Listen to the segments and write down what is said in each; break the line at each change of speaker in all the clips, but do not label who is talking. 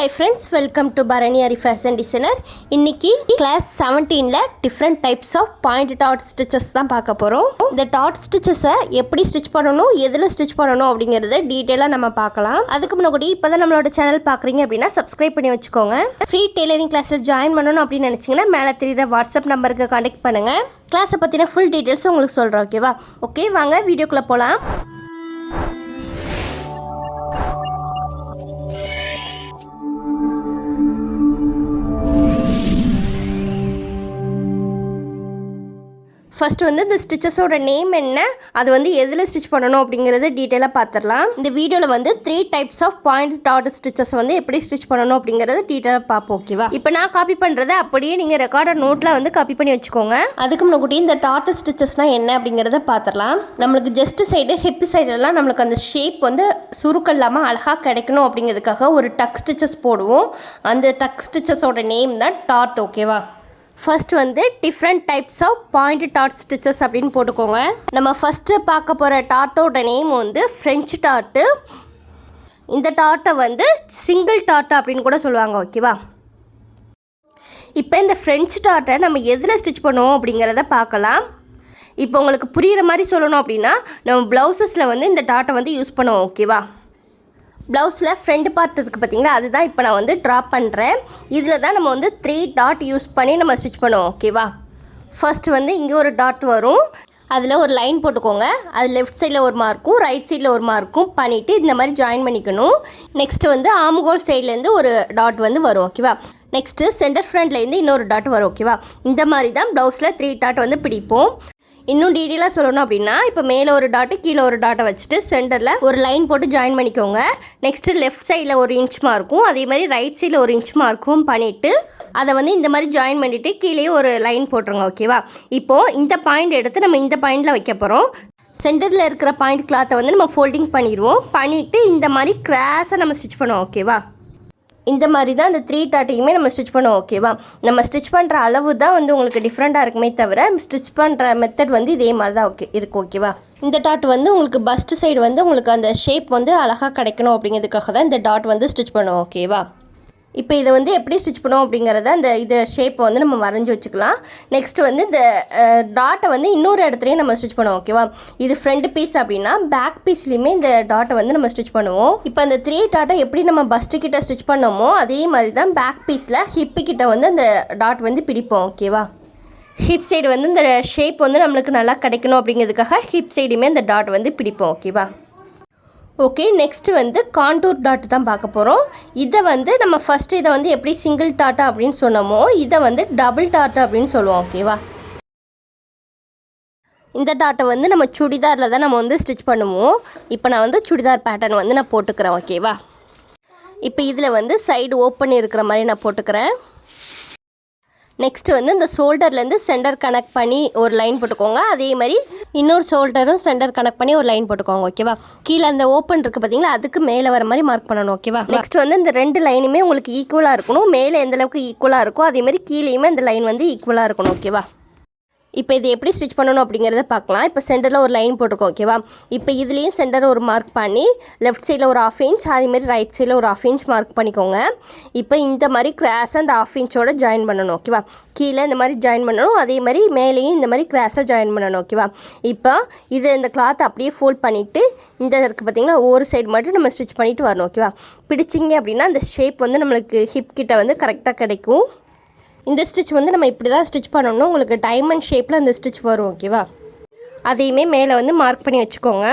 Hi friends, welcome to Bharani Ari Fashion Designer. இன்னைக்கு class 17ல different types of point dot stitches தான் பார்க்க போறோம். இந்த dot stitches எப்படி ஸ்டிட்ச் பண்ணனும், எதுல ஸ்டிட்ச் பண்ணனும் அப்படிங்கறத டீடைலா நம்ம பார்க்கலாம். அதுக்கு முன்னாடி இப்போதான் நம்மளோட சேனல் பார்க்கறீங்க அப்படினா subscribe பண்ணி வச்சுக்கோங்க. Free tailoring classல join பண்ணனும் அப்படி நினைச்சீங்கன்னா மேலே தெரியுற வாட்ஸ்அப் நம்பருக்கு கான்டாக்ட் பண்ணுங்க. கிளாஸ் பத்தின full details உங்களுக்கு சொல்றேன், ஓகேவா? ஓகே, வாங்க வீடியோக்குள்ள போலாம். ஃபர்ஸ்ட் வந்து இந்த ஸ்டிச்சஸோட நேம் என்ன, அது வந்து எதில் ஸ்டிச் பண்ணணும் அப்படிங்கிறது டீட்டெயிலாக பார்த்துடலாம். இந்த வீடியோவில் வந்து 3 types of point dot stitches வந்து எப்படி ஸ்டிச் பண்ணணும் அப்படிங்கிறது டீட்டெயிலாக பார்ப்போம், ஓகேவா? இப்போ நான் காப்பி பண்ணுறதை அப்படியே நீங்கள் ரெக்கார்டர் நோட்டில் வந்து காப்பி பண்ணி வச்சுக்கோங்க. அதுக்கு முன்னாடி இந்த டாட் ஸ்டிச்சஸ்னால் என்ன அப்படிங்கிறத பார்த்துடலாம். நம்மளுக்கு ஜஸ்ட் சைடு ஹிப் சைடெல்லாம் நம்மளுக்கு அந்த ஷேப் வந்து சுருக்கம் இல்லாமல் அழகாக கிடைக்கணும் அப்படிங்கிறதுக்காக ஒரு டக் ஸ்டிச்சஸ் போடுவோம். அந்த டக் ஸ்டிச்சஸோட நேம் தான் டாட், ஓகேவா? ஃபர்ஸ்ட் வந்து different types of point dot stitches அப்படின்னு போட்டுக்கோங்க. நம்ம ஃபஸ்ட்டு பார்க்க போகிற டாட்டோட நேம் வந்து ஃப்ரெஞ்சு டாட்டு. இந்த டாட்டை வந்து சிங்கிள் டாட்டு அப்படின்னு கூட சொல்லுவாங்க, ஓகேவா? இப்போ இந்த ஃப்ரெஞ்சு டாட்டை நம்ம எதில் ஸ்டிச் பண்ணுவோம் அப்படிங்கிறத பார்க்கலாம். இப்போ உங்களுக்கு புரிகிற மாதிரி சொல்லணும் அப்படின்னா நம்ம ப்ளவுசஸில் வந்து இந்த டாட்டை வந்து யூஸ் பண்ணுவோம், ஓகேவா? ப்ளவுஸில் ஃப்ரண்ட் பார்ட் இருக்குது பார்த்தீங்களா, அதுதான் இப்போ நான் வந்து ட்ரா பண்ணுறேன். இதில் தான் நம்ம வந்து 3 டாட் யூஸ் பண்ணி நம்ம ஸ்டிச் பண்ணுவோம், ஓகேவா? ஃபர்ஸ்ட் வந்து இங்கே ஒரு டாட் வரும், அதில் ஒரு லைன் போட்டுக்கோங்க. அது லெஃப்ட் சைடில் ஒரு மார்க்கும் ரைட் சைடில் ஒரு மார்க்கும் பண்ணிவிட்டு இந்த மாதிரி ஜாயின் பண்ணிக்கணும். நெக்ஸ்ட்டு வந்து ஆம்ஹோல் சைட்லேருந்து ஒரு டாட் வந்து வரும், ஓகேவா? நெக்ஸ்ட்டு சென்டர் ஃப்ரண்ட்லேருந்து இன்னொரு டாட் வரும், ஓகேவா? இந்த மாதிரி தான் ப்ளவுஸில் 3 டாட் வந்து பிடிப்போம். இன்னும் டீட்டெயிலாக சொல்லணும் அப்படின்னா இப்போ மேலே ஒரு டாட்டு கீழே ஒரு டாட்டை வச்சுட்டு சென்டரில் ஒரு லைன் போட்டு ஜாயின் பண்ணிக்கோங்க. நெக்ஸ்ட்டு லெஃப்ட் சைடில் ஒரு இன்ச் மார்க்கும் அதே மாதிரி ரைட் சைடில் ஒரு இன்ச் மார்க்கும் பண்ணிவிட்டு அதை வந்து இந்த மாதிரி ஜாயின் பண்ணிவிட்டு கீழே ஒரு லைன் போட்டுருங்க, ஓகேவா? இப்போது இந்த பாயிண்ட் எடுத்து நம்ம இந்த பாயிண்டில் வைக்க போகிறோம். சென்டரில் இருக்கிற பாயிண்ட் கிளாத்தை வந்து நம்ம ஃபோல்டிங் பண்ணிடுவோம். பண்ணிவிட்டு இந்த மாதிரி கிராஸாக நம்ம ஸ்டிச் பண்ணுவோம், ஓகேவா? இந்த மாதிரி தான் இந்த 3 டாட்டையுமே நம்ம ஸ்டிச் பண்ணுவோம், ஓகேவா? நம்ம ஸ்டிச் பண்ணுற அளவு தான் வந்து உங்களுக்கு டிஃப்ரெண்ட்டாக இருக்குமே தவிர ஸ்டிச் பண்ணுற மெத்தட் வந்து இதே மாதிரி தான் இருக்கும், ஓகேவா? இந்த டாட் வந்து உங்களுக்கு பஸ்ட் சைடு வந்து உங்களுக்கு அந்த ஷேப் வந்து அழகாக கிடைக்கணும் அப்படிங்கிறதுக்காக தான் இந்த டாட் வந்து ஸ்டிச் பண்ணுவோம், ஓகேவா? இப்போ இதை வந்து எப்படி ஸ்டிச் பண்ணுவோம் அப்படிங்கிறத இந்த ஷேப்பை வந்து நம்ம வரைஞ்சி வச்சுக்கலாம். நெக்ஸ்ட்டு வந்து இந்த டாட்டை வந்து இன்னொரு இடத்துலையும் நம்ம ஸ்டிச் பண்ணுவோம், ஓகேவா? இது ஃப்ரண்ட் பீஸ் அப்படின்னா பேக் பீஸ்லேயுமே இந்த டாட்டை வந்து நம்ம ஸ்டிச் பண்ணுவோம். இப்போ அந்த 3 டாட்டை எப்படி நம்ம பஸ்ட்டு கிட்ட ஸ்டிச் பண்ணோமோ அதே மாதிரி தான் பேக் பீஸில் ஹிப்பு கிட்ட வந்து அந்த டாட் வந்து பிடிப்போம், ஓகேவா? ஹிப் சைடு வந்து இந்த ஷேப் வந்து நம்மளுக்கு நல்லா கிடைக்கணும் அப்படிங்கிறதுக்காக ஹிப் சைடுமே அந்த டாட் வந்து பிடிப்போம், ஓகேவா? ஓகே, நெக்ஸ்ட்டு வந்து காண்டூர் டாட் தான் பார்க்க போகிறோம். இதை வந்து நம்ம ஃபஸ்ட்டு இதை வந்து எப்படி சிங்கிள் டாட்டா அப்படின்னு சொன்னோமோ இதை வந்து டபுள் டாட்டா அப்படின்னு சொல்லுவோம், ஓகேவா? இந்த டாட்டை வந்து நம்ம சுடிதாரில் தான் நம்ம வந்து ஸ்டிச் பண்ணுவோம். இப்போ நான் வந்து சுடிதார் பேட்டர்ன் வந்து நான் போட்டுக்கிறேன், ஓகேவா? இப்போ இதில் வந்து சைடு ஓப்பன் இருக்கிற மாதிரி நான் போட்டுக்கிறேன். நெக்ஸ்ட்டு வந்து இந்த ஷோல்டர்லேருந்து சென்டர் கனெக்ட் பண்ணி ஒரு லைன் போட்டுக்கோங்க. அதே மாதிரி இன்னொரு ஷோல்டரும் சென்டர் கனெக்ட் பண்ணி ஒரு லைன் போட்டுக்கோங்க, ஓகேவா? கீழே அந்த ஓப்பன் இருக்குது பார்த்தீங்களா, அதுக்கு மேலே வர மாதிரி மார்க் பண்ணணும், ஓகேவா? நெக்ஸ்ட் வந்து இந்த 2 லைனுமே உங்களுக்கு ஈக்குவலாக இருக்கணும். மேலே எந்த அளவுக்கு ஈக்குவலாக இருக்கோ அதே மாதிரி கீழேயுமே இந்த லைன் வந்து ஈக்குவலாக இருக்கணும், ஓகேவா? இப்போ இது எப்படி ஸ்டிச் பண்ணணும் அப்படிங்கிறத பார்க்கலாம். இப்போ சென்டரில் ஒரு லைன் போட்டிருக்கோம், ஓகேவா? இப்போ இதுலேயும் சென்டர் ஒரு மார்க் பண்ணி லெஃப்ட் சைடில் ஒரு 1/2 இன்ச் அதேமாதிரி ரைட் சைடில் ஒரு 1/2 இன்ச் மார்க் பண்ணிக்கோங்க. இப்போ இந்த மாதிரி கிராஸாக அந்த 1/2 இன்ச்சோட ஜாயின் பண்ணணும், ஓகேவா? கீழே இந்த மாதிரி ஜாயின் பண்ணணும். அதே மாதிரி மேலேயும் இந்த மாதிரி கிராஸாக ஜாயின் பண்ணணும், ஓகேவா? இப்போ இந்த கிளாத் அப்படியே ஃபோல்ட் பண்ணிவிட்டு இந்த இருக்குது பார்த்திங்களா, ஒரு சைடு மட்டும் நம்ம ஸ்டிச் பண்ணிவிட்டு வரணும், ஓகேவா? பிடிச்சிங்க அப்படின்னா அந்த ஷேப் வந்து நம்மளுக்கு ஹிப் கிட்ட வந்து கரெக்டாக கிடைக்கும். இந்த ஸ்டிச் வந்து நம்ம இப்படி தான் ஸ்டிச் பண்ணணும். உங்களுக்கு டைமண்ட் ஷேப்பில் அந்த ஸ்டிச் வரும், ஓகேவா? அதையுமே மேலே வந்து மார்க் பண்ணி வச்சுக்கோங்க.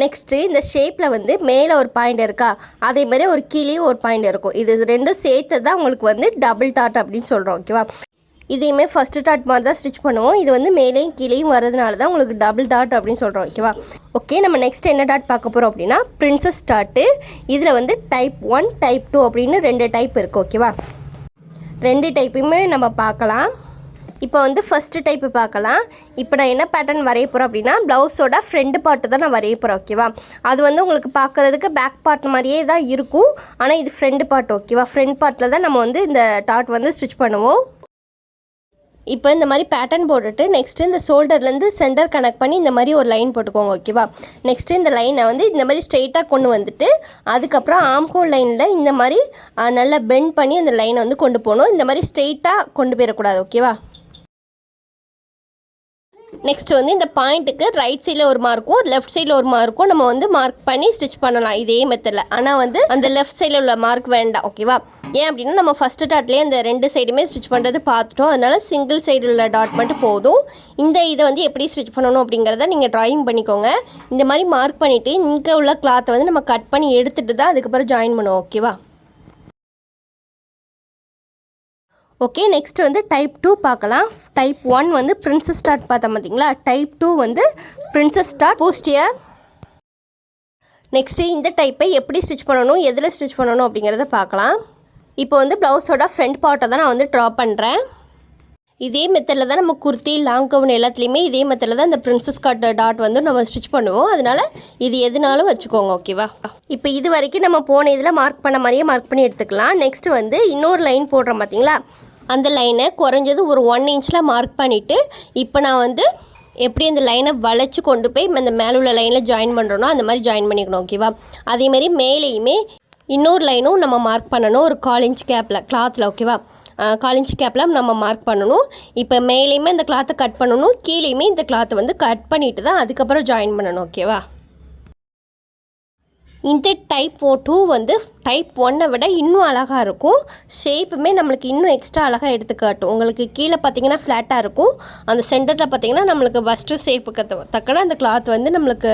நெக்ஸ்ட்டு இந்த ஷேப்பில் வந்து மேலே ஒரு பாயிண்ட் இருக்கா, அதே மாதிரி ஒரு கீழே ஒரு பாயிண்ட் இருக்கும். இது ரெண்டும் சேர்த்து தான் உங்களுக்கு வந்து டபுள் டாட் அப்படின்னு சொல்கிறோம், ஓகேவா? இதையுமே ஃபஸ்ட்டு டாட் மாதிரி தான் ஸ்டிச் பண்ணுவோம். இது வந்து மேலேயும் கீழேயும் வரதுனால தான் உங்களுக்கு டபுள் டாட் அப்படின்னு சொல்கிறோம், ஓகேவா? ஓகே, நம்ம நெக்ஸ்ட் என்ன டாட் பார்க்க போகிறோம் அப்படின்னா பிரின்சஸ் டாட்டு. இதில் வந்து டைப் 1 டைப் 2 அப்படின்னு 2 டைப் இருக்குது, ஓகேவா? 2 டைப்புமே நம்ம பார்க்கலாம். இப்போ வந்து ஃபஸ்ட்டு டைப்பு பார்க்கலாம். இப்போ நான் என்ன பேட்டர்ன் வரைய போகிறேன் அப்படின்னா ப்ளவுஸோட ஃப்ரண்ட் பார்ட்டு தான் நான் வரைய போகிறேன், ஓகேவா? அது வந்து உங்களுக்கு பார்க்குறதுக்கு பேக் பார்ட் மாதிரியே தான் இருக்கும், ஆனால் இது ஃப்ரண்ட் பார்ட், ஓகேவா? ஃப்ரண்ட் பார்ட்டில் தான் நம்ம வந்து இந்த டாட் வந்து ஸ்டிச் பண்ணுவோம். இப்போ இந்த மாதிரி பேட்டர்ன் போட்டுட்டு நெக்ஸ்ட்டு இந்த ஷோல்டர்லேருந்து சென்டர் கனெக்ட் பண்ணி இந்த மாதிரி ஒரு லைன் போட்டுக்கோங்க ஓகேவா. நெக்ஸ்ட்டு இந்த லைனை வந்து இந்த மாதிரி ஸ்ட்ரெயிட்டாக கொண்டு வந்துட்டு அதுக்கப்புறம் ஆம்ஹோல் லைனில் இந்த மாதிரி நல்லா பெண்ட் பண்ணி அந்த லைனை வந்து கொண்டு போகணும். இந்த மாதிரி ஸ்ட்ரெயிட்டாக கொண்டு போயிடக்கூடாது ஓகேவா. நெக்ஸ்ட் வந்து இந்த பாயிண்ட்டுக்கு ரைட் சைடில் ஒரு மார்க்கும் லெஃப்ட் சைடில் ஒரு மார்க்கும் நம்ம வந்து மார்க் பண்ணி ஸ்டிச் பண்ணலாம் இதே மெத்தடில். ஆனால் வந்து அந்த லெஃப்ட் சைடில் உள்ள மார்க் வேண்டாம் ஓகேவா. ஏன் அப்படின்னா நம்ம ஃபஸ்ட்டு டாட்லேயே அந்த 2 சைடுமே ஸ்டிச் பண்ணுறது பார்த்துட்டோம். அதனால் சிங்கிள் சைடில் உள்ள டாட் மட்டும் போதும். இந்த இதை வந்து எப்படி ஸ்டிச் பண்ணணும் அப்படிங்கிறத நீங்கள் ட்ராயிங் பண்ணிக்கோங்க. இந்த மாதிரி மார்க் பண்ணிவிட்டு இங்கே உள்ள கிளாத்தை வந்து நம்ம கட் பண்ணி எடுத்துகிட்டு தான் அதுக்கப்புறம் ஜாயின் பண்ணுவோம் ஓகேவா. ஓகே, நெக்ஸ்ட் வந்து டைப் 2 பார்க்கலாம். டைப் 1 வந்து பிரின்சஸ் ஸ்டார்ட் பார்த்தோம் பார்த்தீங்களா. டைப் 2 வந்து பிரின்சஸ் ஸ்டார்ட் போஸ்டியர். நெக்ஸ்ட்டு இந்த டைப்பை எப்படி ஸ்டிச் பண்ணணும், எதில் ஸ்டிச் பண்ணணும் அப்படிங்கிறத பார்க்கலாம். இப்போ வந்து ப்ளவுஸோட ஃப்ரண்ட் பார்ட்டை தான் நான் வந்து ட்ரா பண்ணுறேன். இதே மெத்தடில் தான் நம்ம குர்த்தி லாங் கவுன் எல்லாத்துலேயுமே இதே மெத்தடில் தான் இந்த பிரின்சஸ் கட் டாட் வந்து நம்ம ஸ்டிச் பண்ணுவோம். அதனால் இது எதுனாலும் வச்சுக்கோங்க ஓகேவா. இப்போ இது வரைக்கும் நம்ம போன இதில் மார்க் பண்ண மாதிரியே மார்க் பண்ணி எடுத்துக்கலாம். நெக்ஸ்ட் வந்து இன்னொரு லைன் போடுறோம் பார்த்தீங்களா. அந்த லைனை குறைஞ்சது ஒரு 1 இன்ச்சில் மார்க் பண்ணிவிட்டு இப்போ நான் வந்து எப்படி அந்த லைனை வளைச்சி கொண்டு போய் அந்த மேலே உள்ள லைனில் ஜாயின் பண்ணுறோனோ அந்த மாதிரி ஜாயின் பண்ணிக்கணும் ஓகேவா. அதேமாதிரி மேலேயுமே இன்னொரு லைனும் நம்ம மார்க் பண்ணணும் ஒரு 1/4 இன்ச் கேப்பில் கிளாத்தில் ஓகேவா. 1/4 இன்ச் கேப்பில் நம்ம மார்க் பண்ணணும். இப்போ மேலேயுமே இந்த கிளாத்தை கட் பண்ணணும், கீழேயுமே இந்த கிளாத்தை வந்து கட் பண்ணிவிட்டு தான் அதுக்கப்புறம் ஜாயின் பண்ணணும் ஓகேவா. இந்த டைப் 2 வந்து டைப் 1 விட இன்னும் அழகாக இருக்கும். ஷேப்புமே நம்மளுக்கு இன்னும் எக்ஸ்ட்ரா அழகாக எடுத்து காட்டும். உங்களுக்கு கீழே பார்த்தீங்கன்னா ஃப்ளாட்டாக இருக்கும், அந்த சென்டரில் பார்த்தீங்கன்னா நம்மளுக்கு பஸ்ட்டு ஷேப்புக்கு தக்கன அந்த கிளாத் வந்து நம்மளுக்கு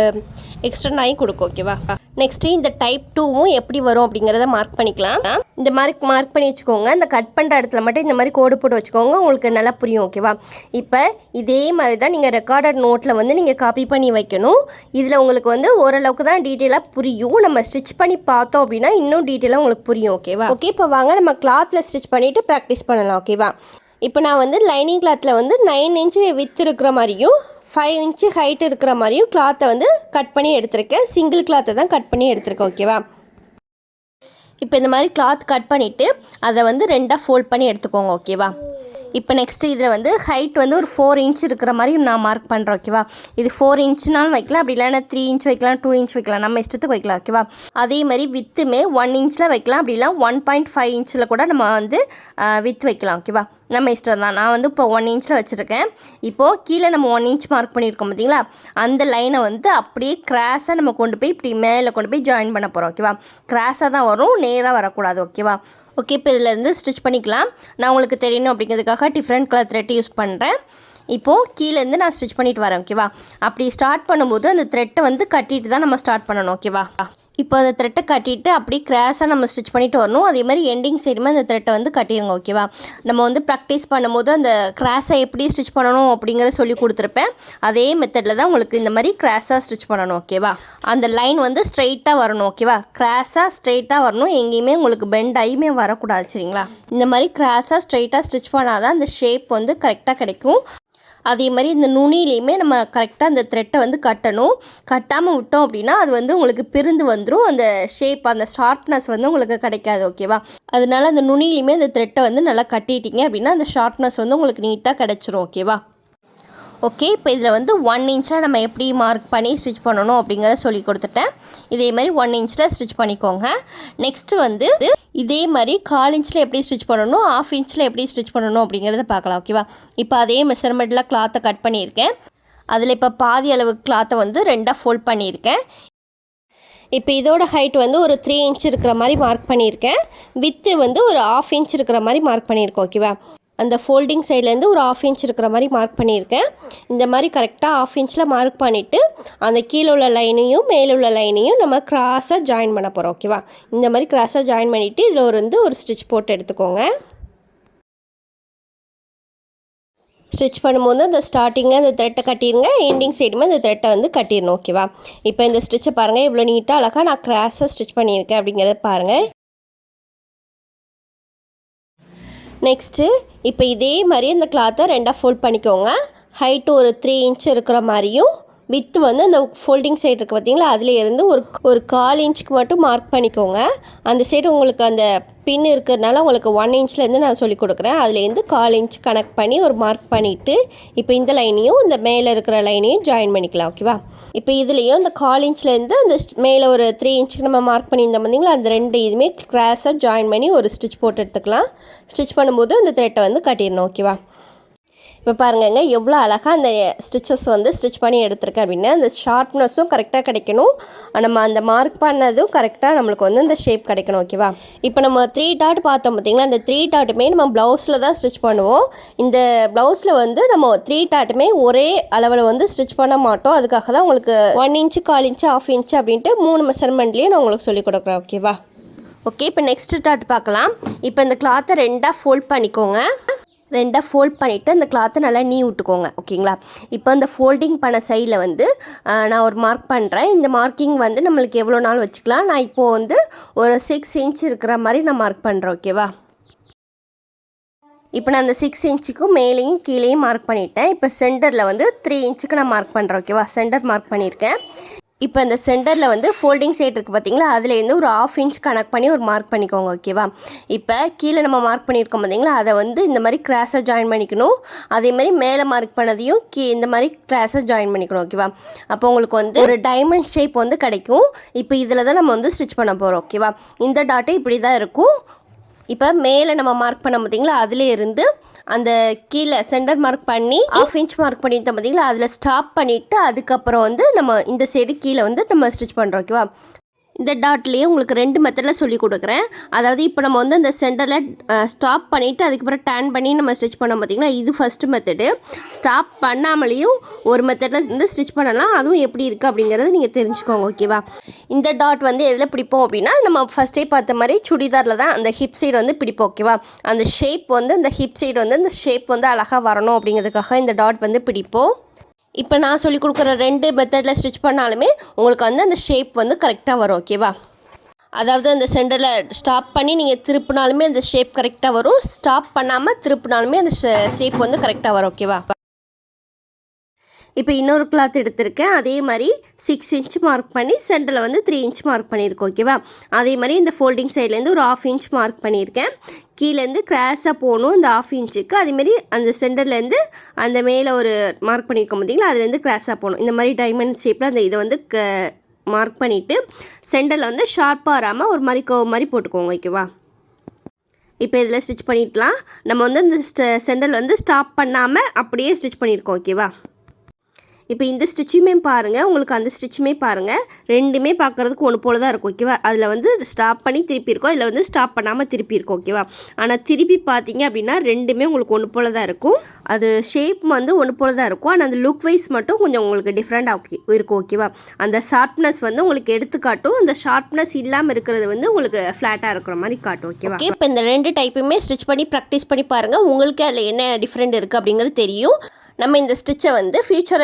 எக்ஸ்டெண்ட் ஆகி கொடுக்கும் ஓகேவா. நெக்ஸ்ட்டு இந்த டைப் 2வும் எப்படி வரும் அப்படிங்கிறத மார்க் பண்ணிக்கலாம். இந்த மாதிரி மார்க் பண்ணி வச்சுக்கோங்க. இந்த கட் பண்ணுற இடத்துல மட்டும் இந்த மாதிரி கோடு போட்டு வச்சுக்கோங்க, உங்களுக்கு நல்லா புரியும் ஓகேவா. இப்போ இதே மாதிரி தான் நீங்கள் ரெக்கார்டட் நோட்டில் வந்து நீங்கள் காப்பி பண்ணி வைக்கணும். இதில் உங்களுக்கு வந்து ஓரளவுக்கு தான் டீட்டெயிலாக புரியும். நம்ம ஸ்டிச் பண்ணி பார்த்தோம் அப்படின்னா இன்னும் டீட்டெயிலாக உங்களுக்கு புரியும் ஓகேவா. ஓகே, இப்போ வாங்க நம்ம கிளாத்தில் ஸ்டிச் பண்ணிவிட்டு ப்ராக்டிஸ் பண்ணலாம் ஓகேவா. இப்போ நான் வந்து லைனிங் கிளாத்தில் வந்து 9 இன்ச்சு வித் இருக்கிற மாதிரியும் 5 இன்ச்சு ஹைட் இருக்கிற மாதிரியும் கிளாத்தை வந்து கட் பண்ணி எடுத்திருக்கேன். சிங்கிள் கிளாத்தை தான் கட் பண்ணி எடுத்திருக்கேன் ஓகேவா. இப்போ இந்த மாதிரி கிளாத் கட் பண்ணிவிட்டு அதை வந்து 2ஆக ஃபோல்ட் பண்ணி எடுத்துக்கோங்க ஓகேவா. இப்போ நெக்ஸ்ட்டு இதில் வந்து ஹைட் வந்து ஒரு 4 இன்ச் இருக்கிற மாதிரி நான் மார்க் பண்ணுறேன் ஓகேவா. இது 4 இன்ச்சுனாலும் வைக்கலாம், அப்படி இல்லைன்னா 3 இன்ச் வைக்கலாம், 2 இன்ச் வைக்கலாம், நம்ம இஷ்டத்துக்கு வைக்கலாம் ஓகேவா. அதே மாதிரி வித்துமே 1 இன்ச்சில் வைக்கலாம், அப்படி இல்லை 1.5 இன்ச்சில் கூட நம்ம வந்து வித் வைக்கலாம் ஓகேவா. நம்ம இஷ்டம் தான். நான் வந்து இப்போ 1 இன்ச்சில் வச்சுருக்கேன். இப்போது கீழே நம்ம 1 இன்ச் மார்க் பண்ணியிருக்கோம் பார்த்தீங்களா, அந்த லைனை வந்து அப்படியே கிராஸாக நம்ம கொண்டு போய் இப்படி மேலே கொண்டு போய் ஜாயின் பண்ண போகிறோம் ஓகேவா. கிராஸாக தான் வரும், நேராக வரக்கூடாது ஓகேவா. ஓகே, இப்போ இதிலேருந்து ஸ்டிச் பண்ணிக்கலாம். நான் உங்களுக்கு தெரியணும் அப்படிங்கிறதுக்காக டிஃப்ரெண்ட் கலர் த்ரெட் யூஸ் பண்ணுறேன். இப்போது கீழேருந்து நான் ஸ்டிச் பண்ணிட்டு வரேன் ஓகேவா. அப்படி ஸ்டார்ட் பண்ணும்போது அந்த த்ரெட்டை வந்து கட்டிட்டு தான் நம்ம ஸ்டார்ட் பண்ணணும் ஓகேவா. இப்போ அந்த த்ரெட்டை கட்டிட்டு அப்படியே கிராஸாக நம்ம ஸ்டிச் பண்ணிட்டு வரணும். அதே மாதிரி எண்டிங் சைடுமே அந்த த்ரெட்டை வந்து கட்டிடுங்க ஓகேவா. நம்ம வந்து ப்ராக்டிஸ் பண்ணும்போது அந்த கிராஸை எப்படி ஸ்டிச் பண்ணணும் அப்படிங்கிறத சொல்லி கொடுத்துருப்பேன். அதே மெத்தடில் தான் உங்களுக்கு இந்த மாதிரி கிராஸாக ஸ்டிச் பண்ணணும் ஓகேவா. அந்த லைன் வந்து ஸ்ட்ரெயிட்டாக வரணும் ஓகேவா. கிராஸாக ஸ்ட்ரெயிட்டாக வரணும், எங்கேயுமே உங்களுக்கு பெண்ட் ஆகியுமே வரக்கூடாது சரிங்களா. இந்த மாதிரி கிராஸாக ஸ்ட்ரெயிட்டாக ஸ்டிச் பண்ணால் தான் அந்த ஷேப் வந்து கரெக்டாக கிடைக்கும். அதே மாதிரி இந்த நுனியிலையுமே நம்ம கரெக்டாக அந்த த்ரெட்டை வந்து கட்டணும். கட்டாமல் விட்டோம் அப்படின்னா அது வந்து உங்களுக்கு பிரிந்து வந்துடும், அந்த ஷேப் அந்த ஷார்ப்னஸ் வந்து உங்களுக்கு கிடைக்காது ஓகேவா. அதனால அந்த நுனியிலையுமே அந்த த்ரெட்டை வந்து நல்லா கட்டிட்டீங்க அப்படின்னா அந்த ஷார்ப்னஸ் வந்து உங்களுக்கு நீட்டாக கிடச்சிரும் ஓகேவா. ஓகே, இப்போ இதில் வந்து 1 இன்ச்சில் நம்ம எப்படி மார்க் பண்ணி ஸ்டிச் பண்ணணும் அப்படிங்கிறத சொல்லி கொடுத்துட்டேன். இதே மாதிரி 1 இன்ச்சில் ஸ்டிச் பண்ணிக்கோங்க. நெக்ஸ்ட்டு வந்து இதே மாதிரி 1/4 இன்ச்சில் எப்படி ஸ்டிச் பண்ணணும், 1/2 இன்ச்சில் எப்படி ஸ்டிச் பண்ணணும் அப்படிங்கிறத பார்க்கலாம் ஓகேவா. இப்போ அதே மெஷர்மெண்ட்டில் கிளாத்தை கட் பண்ணியிருக்கேன். அதில் இப்போ பாதி அளவு கிளாத்தை வந்து 2ஆக ஃபோல்ட் பண்ணியிருக்கேன். இப்போ இதோட ஹைட் வந்து ஒரு 3 இன்ச் இருக்கிற மாதிரி மார்க் பண்ணியிருக்கேன். வித்து வந்து ஒரு 1/2 இன்ச் இருக்கிற மாதிரி மார்க் பண்ணியிருக்கேன் ஓகேவா. அந்த ஃபோல்டிங் சைட்லேருந்து ஒரு 1/2 இன்ச் இருக்கிற மாதிரி மார்க் பண்ணியிருக்கேன். இந்த மாதிரி கரெக்டாக 1/2 இன்ச்சில் மார்க் பண்ணிவிட்டு அந்த கீழே உள்ள லைனையும் மேலே உள்ள லைனையும் நம்ம கிராஸாக ஜாயின் பண்ண போகிறோம் ஓகேவா. இந்த மாதிரி கிராஸாக ஜாயின் பண்ணிவிட்டு இதில் ஒரு ஸ்டிச் போட்டு எடுத்துக்கோங்க. ஸ்டிச் பண்ணும்போது அந்த ஸ்டார்டிங்கில் அந்த த்ரெட்டை கட்டிடுங்க, எண்டிங் சைடுமே அந்த த்ரெட்டை வந்து கட்டிடணும் ஓகேவா. இப்போ இந்த ஸ்டிச்சை பாருங்கள், இவ்வளோ நீட்டாக அழகாக நான் கிராஸாக ஸ்டிச் பண்ணியிருக்கேன் அப்படிங்கிறத பாருங்கள். நெக்ஸ்ட்டு இப்போ இதே மாதிரி அந்த கிளாத்தை 2ஆக ஃபோல்ட் பண்ணிக்கோங்க. ஹைட்டு ஒரு 3 இன்ச் இருக்கிற மாதிரியும் வித்து வந்து அந்த ஃபோல்டிங் சைடு இருக்குது பார்த்தீங்களா, அதில் இருந்து ஒரு 1/4 இன்ச்சுக்கு மட்டும் மார்க் பண்ணிக்கோங்க. அந்த சைடு உங்களுக்கு அந்த பின் இருக்கிறதுனால உங்களுக்கு 1 இன்ச்லேருந்து நான் சொல்லிக் கொடுக்குறேன். அதுலேருந்து 1/4 இன்ச் கனெக்ட் பண்ணி ஒரு மார்க் பண்ணிவிட்டு இப்போ இந்த லைனையும் இந்த மேலே இருக்கிற லைனையும் ஜாயின் பண்ணிக்கலாம். ஓகேவா? இப்போ இதுலேயும் இந்த 1/4 இன்ச்லேருந்து அந்த மேலே ஒரு 3 இன்ச்சுக்கு நம்ம மார்க் பண்ணியிருந்தோம் பார்த்தீங்களா, அந்த 2 இதுவுமே கிராஸாக ஜாயின் பண்ணி ஒரு ஸ்டிச் போட்டு எடுத்துக்கலாம். ஸ்டிச் பண்ணும்போது அந்த த்ரெட்டை வந்து கட்டிடணும். ஓகேவா? இப்போ பாருங்கங்க எவ்வளோ அழகாக அந்த ஸ்டிச்சஸ் வந்து ஸ்டிச் பண்ணி எடுத்திருக்கேன் அப்படின்னா, அந்த ஷார்ப்னஸும் கரெக்டாக கிடைக்கணும், நம்ம அந்த மார்க் பண்ணதும் கரெக்டாக நம்மளுக்கு வந்து இந்த ஷேப் கிடைக்கணும். ஓகேவா? இப்போ நம்ம 3 டாட் பார்த்தோம் பார்த்தீங்களா, அந்த 3 டாட்டுமே நம்ம ப்ளவுஸில் தான் ஸ்டிச் பண்ணுவோம். இந்த ப்ளவுஸில் வந்து நம்ம 3 டாட்டுமே ஒரே அளவில் வந்து ஸ்டிச் பண்ண மாட்டோம். அதுக்காக தான் உங்களுக்கு 1 இன்ச்சு, 1/4 இன்ச்சு, 1/2 இன்ச்சு அப்படின்ட்டு 3 மெஷர்மெண்ட்லேயே நான் உங்களுக்கு சொல்லிக் கொடுக்குறேன். ஓகேவா? ஓகே, இப்போ நெக்ஸ்ட் டாட் பார்க்கலாம். இப்போ இந்த கிளாத்தை 2ஆக ஃபோல்ட் பண்ணிக்கோங்க. 2ஆக ஃபோல்ட் பண்ணிவிட்டு அந்த கிளாத்தை நல்லா நீ விட்டுக்கோங்க. ஓகேங்களா? இப்போ அந்த ஃபோல்டிங் பண்ண சைடில் வந்து நான் ஒரு மார்க் பண்ணுறேன். இந்த மார்க்கிங் வந்து நம்மளுக்கு எவ்வளோ நாள் வச்சுக்கலாம். நான் இப்போது வந்து ஒரு 6 இன்ச் இருக்கிற மாதிரி நான் மார்க் பண்ணுறேன். ஓகேவா? இப்போ நான் அந்த 6 இன்ச்சுக்கும் மேலேயும் கீழேயும் மார்க் பண்ணிட்டேன். இப்போ சென்டரில் வந்து 3 இன்ச்சுக்கு நான் மார்க் பண்ணுறேன். ஓகேவா? சென்டர் மார்க் பண்ணியிருக்கேன். இப்போ இந்த சென்டரில் வந்து ஃபோல்டிங் சைடு இருக்குது பார்த்தீங்களா, அதுலேருந்து ஒரு 1/2 இன்ச் கனெக்ட் பண்ணி ஒரு மார்க் பண்ணிக்கோங்க. ஓகேவா? இப்போ கீழே நம்ம மார்க் பண்ணியிருக்கோம் பார்த்தீங்களா, அதை வந்து இந்த மாதிரி கிராஸாக ஜாயின் பண்ணிக்கணும். அதே மாதிரி மேலே மார்க் பண்ணதையும் இந்த மாதிரி கிராஸாக ஜாயின் பண்ணிக்கணும். ஓகேவா? அப்போ உங்களுக்கு வந்து ஒரு டைமண்ட் ஷேப் வந்து கிடைக்கும். இப்போ இதில் தான் நம்ம வந்து ஸ்டிச் பண்ண போகிறோம். ஓகேவா? இந்த டாட்டு இப்படி தான் இருக்கும். இப்போ மேலே நம்ம மார்க் பண்ண பார்த்தீங்களா, அதில் இருந்து அந்த கீழே சென்டர் மார்க் பண்ணி 1/2 இன்ச் மார்க் பண்ணியிருந்தோம் பார்த்தீங்களா, அதில் ஸ்டாப் பண்ணிவிட்டு அதுக்கப்புறம் வந்து நம்ம இந்த சைடு கீழே வந்து நம்ம ஸ்டிச் பண்ணுறோம். ஓகேவா? இந்த டாட்லேயே உங்களுக்கு 2 மெத்தடில் சொல்லி கொடுக்குறேன். அதாவது இப்போ நம்ம வந்து அந்த சென்டரில் ஸ்டாப் பண்ணிவிட்டு அதுக்கப்புறம் டர்ன் பண்ணி நம்ம ஸ்டிச் பண்ணோம் பார்த்திங்கன்னா, இது ஃபஸ்ட்டு மெத்தடு. ஸ்டாப் பண்ணாமலேயும் ஒரு மெத்தடில் வந்து ஸ்டிச் பண்ணலாம். அதுவும் எப்படி இருக்குது அப்படிங்கிறது நீங்கள் தெரிஞ்சுக்கோங்க. ஓகேவா? இந்த டாட் வந்து எதில் பிடிப்போம் அப்படின்னா, நம்ம ஃபஸ்ட்டே பார்த்த மாதிரி சுடிதாரில் தான் அந்த ஹிப் சைடு வந்து பிடிப்போம். ஓகேவா? அந்த ஷேப் வந்து அந்த ஹிப் சைடு வந்து அந்த ஷேப் வந்து அழகாக வரணும் அப்படிங்கிறதுக்காக இந்த டாட் வந்து பிடிப்போம். இப்போ நான் சொல்லிக் கொடுக்குற 2 மெத்தடில் ஸ்டிச் பண்ணாலுமே உங்களுக்கு வந்து அந்த ஷேப் வந்து கரெக்டாக வரும். ஓகேவா? அதாவது அந்த சென்டரில் ஸ்டாப் பண்ணி நீங்கள் திருப்பினாலுமே அந்த ஷேப் கரெக்டாக வரும். ஸ்டாப் பண்ணாமல் திருப்பினாலுமே அந்த ஷேப் வந்து கரெக்டாக வரும். ஓகேவா? இப்போ இன்னொரு கிளாத் எடுத்திருக்கேன். அதே மாதிரி 6 இன்ச் மார்க் பண்ணி சென்டரில் வந்து 3 இன்ச் மார்க் பண்ணியிருக்கோம். ஓகேவா? அதே மாதிரி இந்த ஃபோல்டிங் சைட்லேருந்து ஒரு 1/2 இன்ச் மார்க் பண்ணியிருக்கேன். கீழேருந்து கிராஸாக போகணும் இந்த 1/2 இன்ச்சுக்கு. அதேமாதிரி அந்த சென்டர்லேருந்து அந்த மேலே ஒரு மார்க் பண்ணியிருக்கோம் பார்த்தீங்களா, அதுலேருந்து கிராஸாக போகணும். இந்த மாதிரி டைமண்ட் ஷேப்பில் அந்த இதை வந்து மார்க் பண்ணிவிட்டு சென்டரில் வந்து ஷார்ப்பாக வராமல் ஒரு மாதிரி கர்வ் மாதிரி போட்டுக்கோங்க. ஓகேவா? இப்போ இதில் ஸ்டிச் பண்ணிக்கலாம். நம்ம வந்து அந்த சென்டரில் வந்து ஸ்டாப் பண்ணாமல் அப்படியே ஸ்டிச் பண்ணியிருக்கோம். ஓகேவா? இப்போ இந்த ஸ்டிச்சுமே பாருங்கள், உங்களுக்கு அந்த ஸ்டிச்சுமே பாருங்கள், 2மே பார்க்குறதுக்கு ஒன்று போல தான் இருக்கும். ஓகேவா? அதில் வந்து ஸ்டாப் பண்ணி திருப்பி இருக்கோம், இதில் வந்து ஸ்டாப் பண்ணாமல் திருப்பி இருக்கோம். ஓகேவா? ஆனால் திருப்பி பார்த்தீங்க அப்படின்னா 2மே உங்களுக்கு ஒன்று போல தான் இருக்கும். அது ஷேப் வந்து ஒன்று போல தான் இருக்கும். ஆனால் அந்த லுக் வைஸ் மட்டும் கொஞ்சம் உங்களுக்கு டிஃப்ரெண்ட்டாக இருக்கும். ஓகேவா? அந்த ஷார்ப்னஸ் வந்து உங்களுக்கு எடுத்துக்காட்டும். அந்த ஷார்ப்னஸ் இல்லாமல் இருக்கிறது வந்து உங்களுக்கு ஃப்ளாட்டாக இருக்கிற மாதிரி காட்டும். ஓகேவா? இப்போ இந்த 2 டைப்புமே ஸ்டிச் பண்ணி ப்ராக்டிஸ் பண்ணி பாருங்கள். உங்களுக்கு அதில் என்ன டிஃப்ரெண்ட் இருக்குது அப்படிங்கிறது தெரியும். நம்ம இந்த ஸ்டிச்சை வந்து ஃபியூச்சர்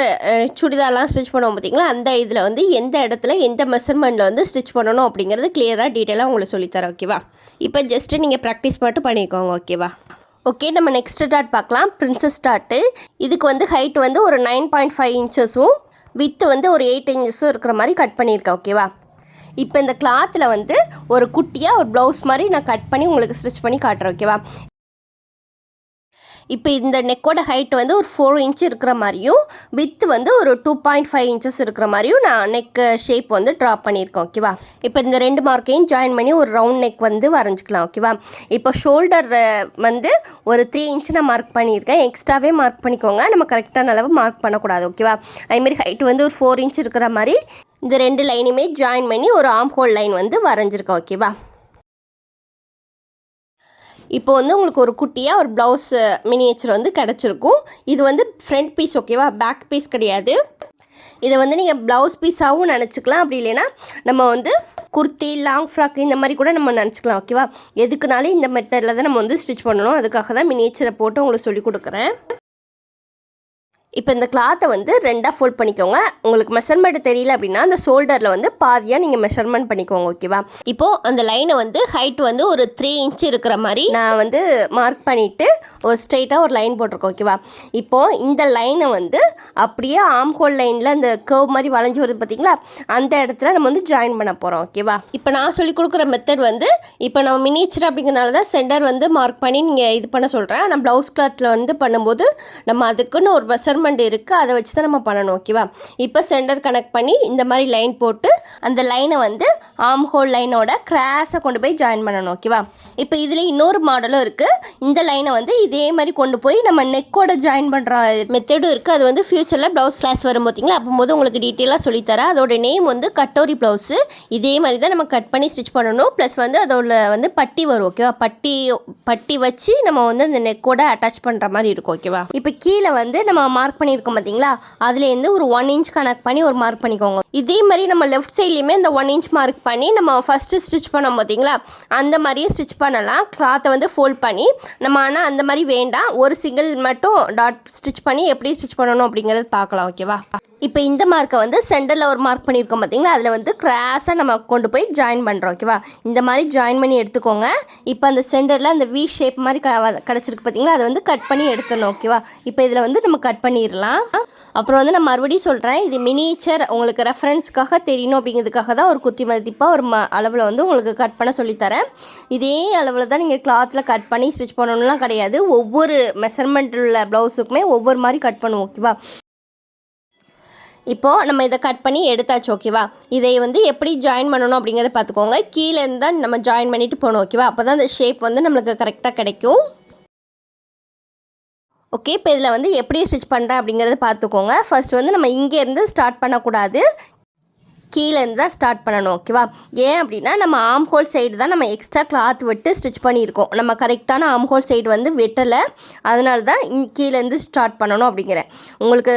சுடிதார்லாம் ஸ்டிச் பண்ணுவோம் பார்த்திங்களா, அந்த இதில் வந்து எந்த இடத்துல எந்த மெஷர்மெண்ட்டில் வந்து ஸ்டிச் பண்ணணும் அப்படிங்கிறது கிளியராக டீட்டெயிலாக உங்களுக்கு சொல்லித்தரேன். ஓகேவா? இப்போ ஜஸ்ட்டு நீங்கள் ப்ராக்டிஸ் மட்டும் பண்ணிக்கோங்க. ஓகேவா? ஓகே, நம்ம நெக்ஸ்ட் டாட் பார்க்கலாம். Princess dot. இதுக்கு வந்து ஹைட் வந்து ஒரு 9.5 இன்ச்சஸும் வித்து வந்து ஒரு 8 இன்ச்சஸும் இருக்கிற மாதிரி கட் பண்ணியிருக்கேன். ஓகேவா? இப்போ இந்த கிளாத்தில் வந்து ஒரு குட்டியாக ஒரு ப்ளவுஸ் மாதிரி நான் கட் பண்ணி உங்களுக்கு ஸ்டிச் பண்ணி காட்டுறேன். ஓகேவா? இப்போ இந்த நெக்கோட ஹைட் வந்து ஒரு 4 இன்ச் இருக்கிற மாதிரியும் வித்து வந்து ஒரு 2.5 இன்ச்சஸ் இருக்கிற மாதிரியும் நான் நெக் ஷேப் வந்து ட்ரா பண்ணியிருக்கேன். ஓகேவா? இப்போ இந்த 2 மார்க்கையும் ஜாயின் பண்ணி ஒரு ரவுண்ட் நெக் வந்து வரைஞ்சிக்கலாம். ஓகேவா? இப்போ ஷோல்டர் வந்து ஒரு 3 இன்ச் நான் மார்க் பண்ணியிருக்கேன். எக்ஸ்ட்ராவே மார்க் பண்ணிக்கோங்க, நம்ம கரெக்டான அளவு மார்க் பண்ணக்கூடாது. ஓகேவா? அதேமாதிரி ஹைட் வந்து ஒரு 4 இன்ச் இருக்கிற மாதிரி இந்த 2 லைனுமே ஜாயின் பண்ணி ஒரு ஆர்ம் ஹோல் லைன் வந்து வரைஞ்சிருக்கேன். ஓகேவா? இப்போ வந்து உங்களுக்கு ஒரு குட்டியாக ஒரு ப்ளவுஸ் மினியேச்சர் வந்து கிடச்சிருக்கும். இது வந்து ஃப்ரண்ட் பீஸ். ஓகேவா? பேக் பீஸ் கிடையாது. இதை வந்து நீங்கள் ப்ளவுஸ் பீஸாகவும் நினச்சிக்கலாம். அப்படி இல்லைன்னா நம்ம வந்து குர்த்தி, லாங் ஃப்ராக் இந்த மாதிரி கூட நம்ம நினச்சிக்கலாம். ஓகேவா? எதுக்குனாலும் இந்த மெத்தடில் தான் நம்ம வந்து ஸ்டிச் பண்ணணும். அதுக்காக தான் மினியேச்சரை போட்டு உங்களுக்கு சொல்லிக் கொடுக்குறேன். இப்போ இந்த கிளாத்தை வந்து ரெண்டாக ஃபோல்ட் பண்ணிக்கோங்க. உங்களுக்கு மெஷர்மெண்ட் தெரியல அப்படின்னா அந்த ஷோல்டரில் வந்து பாதியாக நீங்கள் மெஷர்மெண்ட் பண்ணிக்கோங்க. ஓகேவா? இப்போது அந்த லைனை வந்து ஹைட் வந்து ஒரு 3 இன்ச் இருக்கிற மாதிரி நான் வந்து மார்க் பண்ணிவிட்டு ஒரு ஸ்ட்ரெயிட்டாக ஒரு லைன் போட்டிருக்கோம். ஓகேவா? இப்போது இந்த லைனை வந்து அப்படியே ஆம் ஹோல் லைனில் அந்த கர்வ் மாதிரி வளைஞ்சி வருது பார்த்தீங்களா, அந்த இடத்துல நம்ம வந்து ஜாயின் பண்ண போகிறோம். ஓகேவா? இப்போ நான் சொல்லி கொடுக்குற மெத்தட் வந்து இப்போ நம்ம மினிச்சர் அப்படிங்கிறனால தான் சென்டர் வந்து மார்க் பண்ணி நீங்கள் இது பண்ண சொல்கிறேன். ஆனால் ப்ளவுஸ் கிளாத்தில் வந்து பண்ணும்போது நம்ம அதுக்குன்னு ஒரு மெஷர்மெண்ட் இருக்குது, அதை வச்சு தான் நம்ம பண்ணணும். ஓகேவா? இப்போ சென்டர் கனெக்ட் பண்ணி இந்த மாதிரி லைன் போட்டு அந்த லைனை வந்து ஆம் ஹோல் லைனோட கிராஸை கொண்டு போய் ஜாயின் பண்ணணும். ஓகேவா? இப்போ இதில் இன்னொரு மாடலும் இருக்குது. இந்த லைனை வந்து இதே மாதிரி கொண்டு போய் நம்ம நெக்கோட ஜாயின் பண்ணுற மெத்தடும் இருக்குது. அது வந்து ஃப்யூச்சரில் ப்ளவுஸ் கிளாஸ் வரும் பார்த்தீங்களா, அப்போது உங்களுக்கு டீட்டெயிலாக சொல்லித்தரேன். அதோட நேம் வந்து கட்டோரி ப்ளவுஸு. இதே மாதிரி தான் நம்ம கட் பண்ணி ஸ்டிச் பண்ணணும். ப்ளஸ் வந்து அதோட வந்து பட்டி வரும். ஓகேவா? பட்டி வச்சு நம்ம வந்து அந்த நெக்கோட அட்டாச் பண்ணுற மாதிரி இருக்கும். ஓகேவா? இப்போ கீழே வந்து நம்ம மார்க் பண்ணியிருக்கோம் பார்த்தீங்களா, அதுலேருந்து ஒரு 1 இன்ச் கனெக்ட் பண்ணி ஒரு மார்க் பண்ணிக்கோங்க. இதே மாதிரி நம்ம லெஃப்ட் சைட்லேயுமே இந்த 1 இன்ச் மார்க் பண்ணி நம்ம ஃபஸ்ட்டு ஸ்டிச் பண்ணோம் பார்த்தீங்களா, அந்த மாதிரியே ஸ்டிச் பண்ணலாம். கிளாத்தை வந்து ஃபோல்ட் பண்ணி நம்ம, ஆனால் அந்த மாதிரி வேண்டாம், ஒரு சிங்கிள் மட்டும் டாட் ஸ்டிச் பண்ணி எப்படி ஸ்டிச் பண்ணணும் அப்படிங்கிறது பார்க்கலாம். ஓகேவா? இப்போ இந்த மார்க்கை வந்து சென்டரில் ஒரு மார்க் பண்ணியிருக்கோம் பார்த்தீங்களா, அதில் வந்து கிராஸாக நம்ம கொண்டு போய் ஜாயின் பண்ணுறோம். ஓகேவா? இந்த மாதிரி ஜாயின் பண்ணி எடுத்துக்கோங்க. இப்போ அந்த சென்டரில் அந்த வி ஷேப் மாதிரி கிடச்சிருக்கு பார்த்தீங்களா, அதை வந்து கட் பண்ணி எடுத்துடணும். ஓகேவா? இப்போ இதில் வந்து நம்ம கட் பண்ணிடலாம். அப்புறம் வந்து நான் மறுபடியும் சொல்கிறேன், இது மினிச்சர் உங்களுக்கு ரெஃபரன்ஸ்க்காக தெரியணும் அப்படிங்கிறதுக்காக தான் ஒரு குத்தி மதிப்பாக ஒரு அளவில் வந்து உங்களுக்கு கட் பண்ண சொல்லித்தரேன். இதே அளவில் தான் நீங்கள் கிளாத்தில் கட் பண்ணி ஸ்டிச் பண்ணணும்லாம் கிடையாது. ஒவ்வொரு மெஷர்மெண்ட் உள்ள ப்ளவுஸுக்குமே ஒவ்வொரு மாதிரி கட் பண்ணுவோம். ஓகேவா? இப்போது நம்ம இதை கட் பண்ணி எடுத்தாச்சு. ஓகேவா? இதை வந்து எப்படி ஜாயின் பண்ணணும் அப்படிங்கிறத பார்த்துக்கோங்க. கீழே இருந்து தான் நம்ம ஜாயின் பண்ணிவிட்டு போகணும். ஓகேவா? அப்போ தான் அந்த ஷேப் வந்து நம்மளுக்கு கரெக்டாக கிடைக்கும். ஓகே, இப்போ இதில் வந்து எப்படி ஸ்டிச் பண்ணுறேன் அப்படிங்கிறத பார்த்துக்கோங்க. ஃபர்ஸ்ட் வந்து நம்ம இங்கேருந்து ஸ்டார்ட் பண்ணக்கூடாது, கீழேருந்து தான் ஸ்டார்ட் பண்ணணும். ஓகேவா? ஏன் அப்படின்னா நம்ம ஆம் ஹோல் சைடு தான் நம்ம எக்ஸ்ட்ரா கிளாத் விட்டு ஸ்டிச் பண்ணியிருக்கோம். நம்ம கரெக்டான ஆம் ஹோல் சைடு வந்து வெட்டலை, அதனால தான் கீழேருந்து ஸ்டார்ட் பண்ணணும் அப்படிங்கிறேன். உங்களுக்கு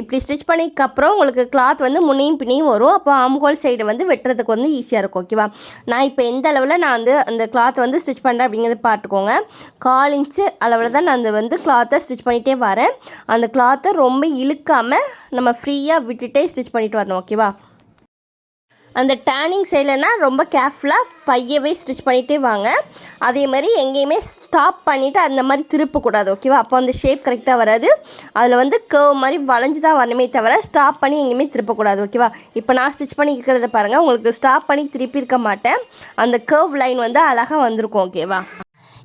இப்படி ஸ்டிச் பண்ணிக்கப்புறம் உங்களுக்கு கிளாத் வந்து முன்னையும் பின்னையும் வரும். அப்போ ஆம் ஹோல் சைடு வந்து வெட்டுறதுக்கு வந்து ஈஸியாக இருக்கும். ஓகேவா? நான் இப்போ எந்த அளவில் நான் வந்து அந்த கிளாத் வந்து ஸ்டிச் பண்ணுறேன் அப்படிங்கிறத பார்த்துக்கோங்க. 1/4 இன்ச்சு அளவில் தான் நான் அந்த வந்து கிளாத்தை ஸ்டிச் பண்ணிகிட்டே வரேன். அந்த கிளாத்தை ரொம்ப இழுக்காமல் நம்ம ஃப்ரீயாக விட்டுட்டே ஸ்டிச் பண்ணிட்டு வரணும். ஓகேவா? அந்த டேனிங் செய்யலைன்னா ரொம்ப கேர்ஃபுல்லாக பையவே ஸ்டிச் பண்ணிகிட்டே வாங்க. அதே மாதிரி எங்கேயுமே ஸ்டாப் பண்ணிவிட்டு அந்த மாதிரி திருப்பக்கூடாது. ஓகேவா? அப்போ அந்த ஷேப் கரெக்டாக வராது. அதில் வந்து கர்வ் மாதிரி வளைஞ்சு தான் வரணுமே தவிர ஸ்டாப் பண்ணி எங்கேயுமே திருப்பக்கூடாது. ஓகேவா? இப்போ நான் ஸ்டிச் பண்ணி இருக்கிறத பாருங்கள், உங்களுக்கு ஸ்டாப் பண்ணி திருப்பியிருக்க மாட்டேன். அந்த கர்வ் லைன் வந்து அழகாக வந்திருக்கும். ஓகேவா?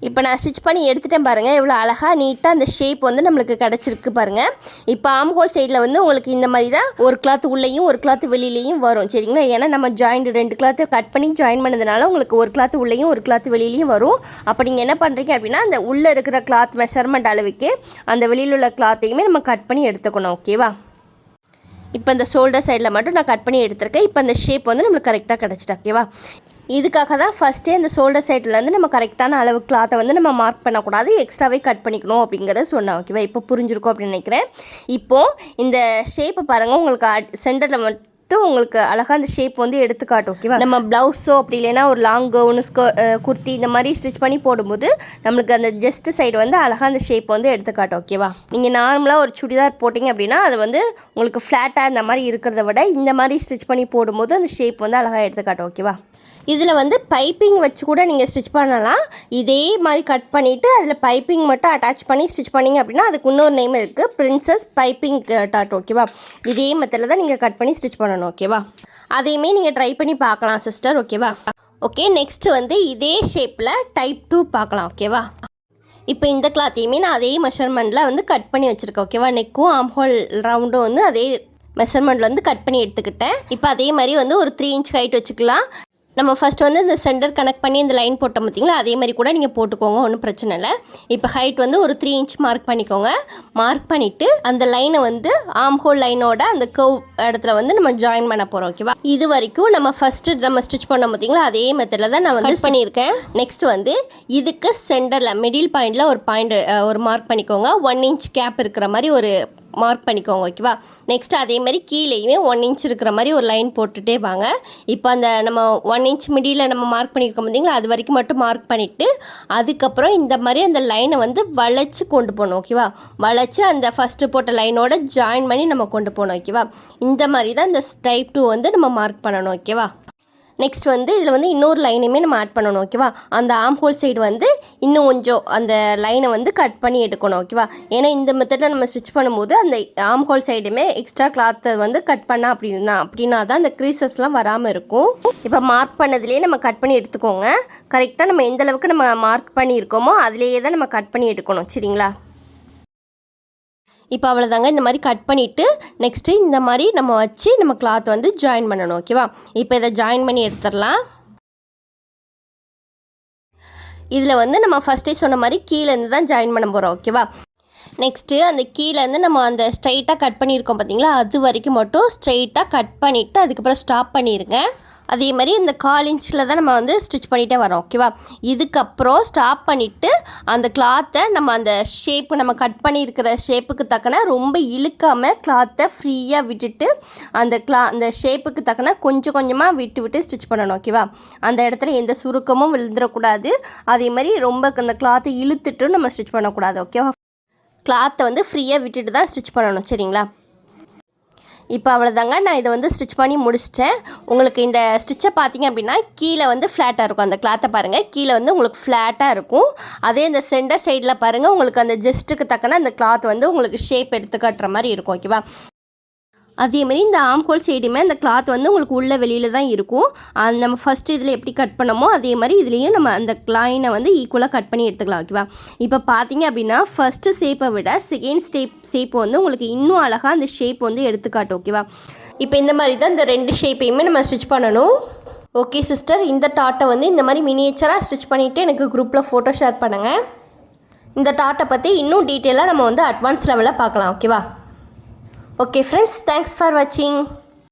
இப்போ நான் ஸ்டிச் பண்ணி எடுத்துகிட்டேன் பாருங்கள், எவ்வளோ அழகாக நீட்டாக அந்த ஷேப் வந்து நம்மளுக்கு கிடச்சிருக்கு பாருங்கள். இப்போ ஆம் ஹோல் சைடில் வந்து உங்களுக்கு இந்த மாதிரி தான் ஒரு கிளாத் உள்ளேயும் ஒரு கிளாத் வெளியிலையும் வரும். சரிங்களா? ஏன்னா நம்ம ஜாயிண்ட் 2 கிளாத்தை கட் பண்ணி ஜாயின் பண்ணதுனால உங்களுக்கு ஒரு கிளாத் உள்ளேயும் ஒரு கிளாத் வெளியிலையும் வரும். அப்போ நீங்கள் என்ன பண்ணுறீங்க அப்படின்னா, அந்த உள்ளே இருக்கிற கிளாத் மெஷர்மெண்ட் அளவுக்கு அந்த வெளியில் உள்ள கிளாத்தையுமே நம்ம கட் பண்ணி எடுத்துக்கணும். ஓகேவா? இப்போ இந்த ஷோல்டர் சைடில் மட்டும் நான் கட் பண்ணி எடுத்திருக்கேன். இப்போ அந்த ஷேப் வந்து நம்மளுக்கு கரெக்டாக கிடச்சிட்டு. ஓகேவா? இதுக்காக தான் ஃபஸ்ட்டே அந்த ஷோல்டர் சைட்லேருந்து நம்ம கரெக்டான அளவு கிளாத்தை வந்து நம்ம மார்க் பண்ணக்கூடாது, எக்ஸ்ட்ராவே கட் பண்ணிக்கணும் அப்படிங்கிறத சொன்னேன். ஓகேவா? இப்போ புரிஞ்சிருக்கும் அப்படின்னு நினைக்கிறேன். இப்போது இந்த ஷேப்பை பாருங்கள், உங்களுக்கு சென்டரில் மட்டும் உங்களுக்கு அழகாக அந்த ஷேப் வந்து எடுத்து காட்டும். ஓகேவா? நம்ம ப்ளவுஸோ அப்படி இல்லைன்னா ஒரு லாங் கவுனு குர்த்தி இந்த மாதிரி ஸ்டிச் பண்ணி போடும்போது நம்மளுக்கு அந்த ஜஸ்ட் சைடு வந்து அழகாக அந்த ஷேப் வந்து எடுத்து காட்டும். ஓகேவா? நீங்கள் நார்மலாக ஒரு சுடிதார் போட்டிங்க அப்படின்னா அது வந்து உங்களுக்கு ஃப்ளாட்டாக இந்த மாதிரி இருக்கிறத விட இந்த மாதிரி ஸ்டிச் பண்ணி போடும்போது அந்த ஷேப் வந்து அழகாக எடுத்து காட்டும். ஓகேவா? இதில் வந்து பைப்பிங் வச்சு கூட நீங்கள் ஸ்டிச் பண்ணலாம். இதே மாதிரி கட் பண்ணிவிட்டு அதில் பைப்பிங் மட்டும் அட்டாச் பண்ணி ஸ்டிச் பண்ணிங்க அப்படின்னா அதுக்கு இன்னொரு நேம் இருக்குது, பிரின்சஸ் பைப்பிங் டாட். ஓகேவா? இதே மெத்தடில் தான் நீங்கள் கட் பண்ணி ஸ்டிச் பண்ணணும். ஓகேவா? அதையுமே நீங்கள் ட்ரை பண்ணி பார்க்கலாம் சிஸ்டர். ஓகேவா? ஓகே, நெக்ஸ்ட்டு வந்து இதே ஷேப்பில் டைப் 2 பார்க்கலாம். ஓகேவா? இப்போ இந்த கிளாத்தையுமே நான் அதே மெஷர்மெண்ட்டில் வந்து கட் பண்ணி வச்சுருக்கேன். ஓகேவா? நெக்கும் ஆம் ஹோல் ரவுண்டும் வந்து அதே மெஷர்மெண்ட்டில் வந்து கட் பண்ணி எடுத்துக்கிட்டேன். இப்போ அதே மாதிரி வந்து ஒரு 3 இன்ச் ஹைட் வச்சுக்கலாம். நம்ம ஃபஸ்ட் வந்து இந்த சென்டர் கனெக்ட் பண்ணி இந்த லைன் போட்டோம் பார்த்தீங்களா, அதே மாதிரி கூட நீங்கள் போட்டுக்கோங்க, ஒன்றும் பிரச்சனை இல்லை. இப்போ ஹைட் வந்து ஒரு 3 இன்ச் மார்க் பண்ணிக்கோங்க. மார்க் பண்ணிவிட்டு அந்த லைனை வந்து ஆம் ஹோல் லைனோட அந்த கர்வ் இடத்துல வந்து நம்ம ஜாயின் பண்ண போகிறோம். ஓகேவா? இது வரைக்கும் நம்ம ஃபஸ்ட்டு நம்ம ஸ்டிச் பண்ணோம் பார்த்தீங்களா, அதே மெத்தடில் தான் நான் வந்து பண்ணியிருக்கேன். நெக்ஸ்ட் வந்து இதுக்கு சென்டரில் மிடில் பாயிண்டில் ஒரு மார்க் பண்ணிக்கோங்க. 1 இன்ச் கேப் இருக்கிற மாதிரி ஒரு மார்க் பண்ணிக்கோங்க ஓகேவா. நெக்ஸ்ட் அதே மாதிரி கீழேயுமே 1 இன்ச் இருக்கிற மாதிரி ஒரு லைன் போட்டுகிட்டே வாங்க. இப்போ அந்த நம்ம 1 இன்ச் மிடியில் நம்ம மார்க் பண்ணியிருக்கோம் பார்த்தீங்களா, அது வரைக்கும் மட்டும் மார்க் பண்ணிவிட்டு அதுக்கப்புறம் இந்த மாதிரி அந்த லைனை வந்து வளைச்சி கொண்டு போகணும் ஓகேவா. வளைச்சி அந்த ஃபஸ்ட்டு போட்ட லைனோட ஜாயின் பண்ணி நம்ம கொண்டு போகணும் ஓகேவா. இந்த மாதிரி தான் இந்த டைப் 2 வந்து நம்ம மார்க் பண்ணணும் ஓகேவா. நெக்ஸ்ட் வந்து இதில் வந்து இன்னொரு லைனையுமே நம்ம ஆட் பண்ணணும் ஓகேவா. அந்த ஆம் ஹோல் சைடு வந்து இன்னும் கொஞ்சம் அந்த லைனை வந்து கட் பண்ணி எடுக்கணும் ஓகேவா. ஏன்னா இந்த மெத்தடில் நம்ம ஸ்டிச் பண்ணும்போது அந்த ஆம் ஹோல் சைடுமே எக்ஸ்ட்ரா கிளாத்தை வந்து கட் பண்ணால் அப்படின்னா தான் அந்த க்ரீசஸ்லாம் வராமல் இருக்கும். இப்போ மார்க் பண்ணதுலேயே நம்ம கட் பண்ணி எடுத்துக்கோங்க. கரெக்டாக நம்ம எந்த அளவுக்கு நம்ம மார்க் பண்ணியிருக்கோமோ அதிலேயே தான் நம்ம கட் பண்ணி எடுக்கணும் சரிங்களா. இப்போ அவ்வளோதாங்க. இந்த மாதிரி கட் பண்ணிவிட்டு நெக்ஸ்ட்டு இந்த மாதிரி நம்ம வச்சு நம்ம கிளாத் வந்து ஜாயின் பண்ணணும் ஓகேவா. இப்போ இதை ஜாயின் பண்ணி எடுத்துடலாம். இதில் வந்து நம்ம ஃபஸ்ட்டே சொன்ன மாதிரி கீழேருந்து தான் ஜாயின் பண்ண போகிறோம் ஓகேவா. நெக்ஸ்ட்டு அந்த கீழேருந்து நம்ம அந்த ஸ்ட்ரைட்டாக கட் பண்ணியிருக்கோம் பார்த்தீங்களா, அது வரைக்கும் மட்டும் ஸ்ட்ரைட்டாக கட் பண்ணிவிட்டு அதுக்கப்புறம் ஸ்டாப் பண்ணிடுங்க. அதே மாதிரி இந்த 1/4 இன்ச்சில் தான் நம்ம வந்து ஸ்டிச் பண்ணிகிட்டே வரோம் ஓகேவா. இதுக்கப்புறம் ஸ்டாப் பண்ணிவிட்டு அந்த கிளாத்தை நம்ம அந்த ஷேப்பு நம்ம கட் பண்ணியிருக்கிற ஷேப்புக்கு தக்கன ரொம்ப இழுக்காமல் கிளாத்தை ஃப்ரீயாக விட்டுட்டு அந்த ஷேப்புக்கு தக்கன கொஞ்சம் கொஞ்சமாக விட்டு ஸ்டிச் பண்ணணும் ஓகேவா. அந்த இடத்துல எந்த சுருக்கமும் விழுந்துடக்கூடாது. அதே மாதிரி ரொம்ப அந்த கிளாத்தை இழுத்துட்டு நம்ம ஸ்டிச் பண்ணக்கூடாது ஓகேவா. கிளாத்தை வந்து ஃப்ரீயாக விட்டுட்டு தான் ஸ்டிச் பண்ணணும் சரிங்களா. இப்போ அவ்வளோதாங்க. நான் இதை வந்து ஸ்டிச் பண்ணி முடிச்சிட்டேன். உங்களுக்கு இந்த ஸ்டிச்சை பார்த்தீங்க அப்படின்னா கீழே வந்து ஃப்ளாட்டாக இருக்கும். அந்த கிளாத்தை பாருங்கள், கீழே வந்து உங்களுக்கு ஃப்ளாட்டாக இருக்கும். அதே இந்த சென்டர் சைடில் பாருங்கள், உங்களுக்கு அந்த ஜஸ்ட்டுக்கு தக்கன அந்த கிளாத் வந்து உங்களுக்கு ஷேப் எடுத்து காட்டுற மாதிரி இருக்கும் ஓகேவா. அதேமாதிரி இந்த ஆம் ஹோல் சைடுமே அந்த கிளாத் வந்து உங்களுக்கு உள்ள வெளியில் தான் இருக்கும். நம்ம ஃபஸ்ட்டு இதில் எப்படி கட் பண்ணமோ அதே மாதிரி இதுலேயும் நம்ம அந்த லைனை வந்து ஈக்குவலாக கட் பண்ணி எடுத்துக்கலாம் ஓகேவா. இப்போ பார்த்தீங்க அப்படின்னா ஃபஸ்ட்டு ஷேப்பை விட செகண்ட் ஷேப் வந்து உங்களுக்கு இன்னும் அழகாக அந்த ஷேப் வந்து எடுத்துக்காட்டும் ஓகேவா. இப்போ இந்த மாதிரி தான் இந்த 2 ஷேப்பையுமே நம்ம ஸ்டிச் பண்ணணும். ஓகே சிஸ்டர், இந்த டாட்டை வந்து இந்த மாதிரி மினியேச்சராக ஸ்டிச் பண்ணிவிட்டு எனக்கு குரூப்பில் ஃபோட்டோ ஷேர் பண்ணுங்கள். இந்த டாட்டை பற்றி இன்னும் டீட்டெயிலாக நம்ம வந்து அட்வான்ஸ் லெவலில் பார்க்கலாம் ஓகேவா. Okay friends, thanks for watching.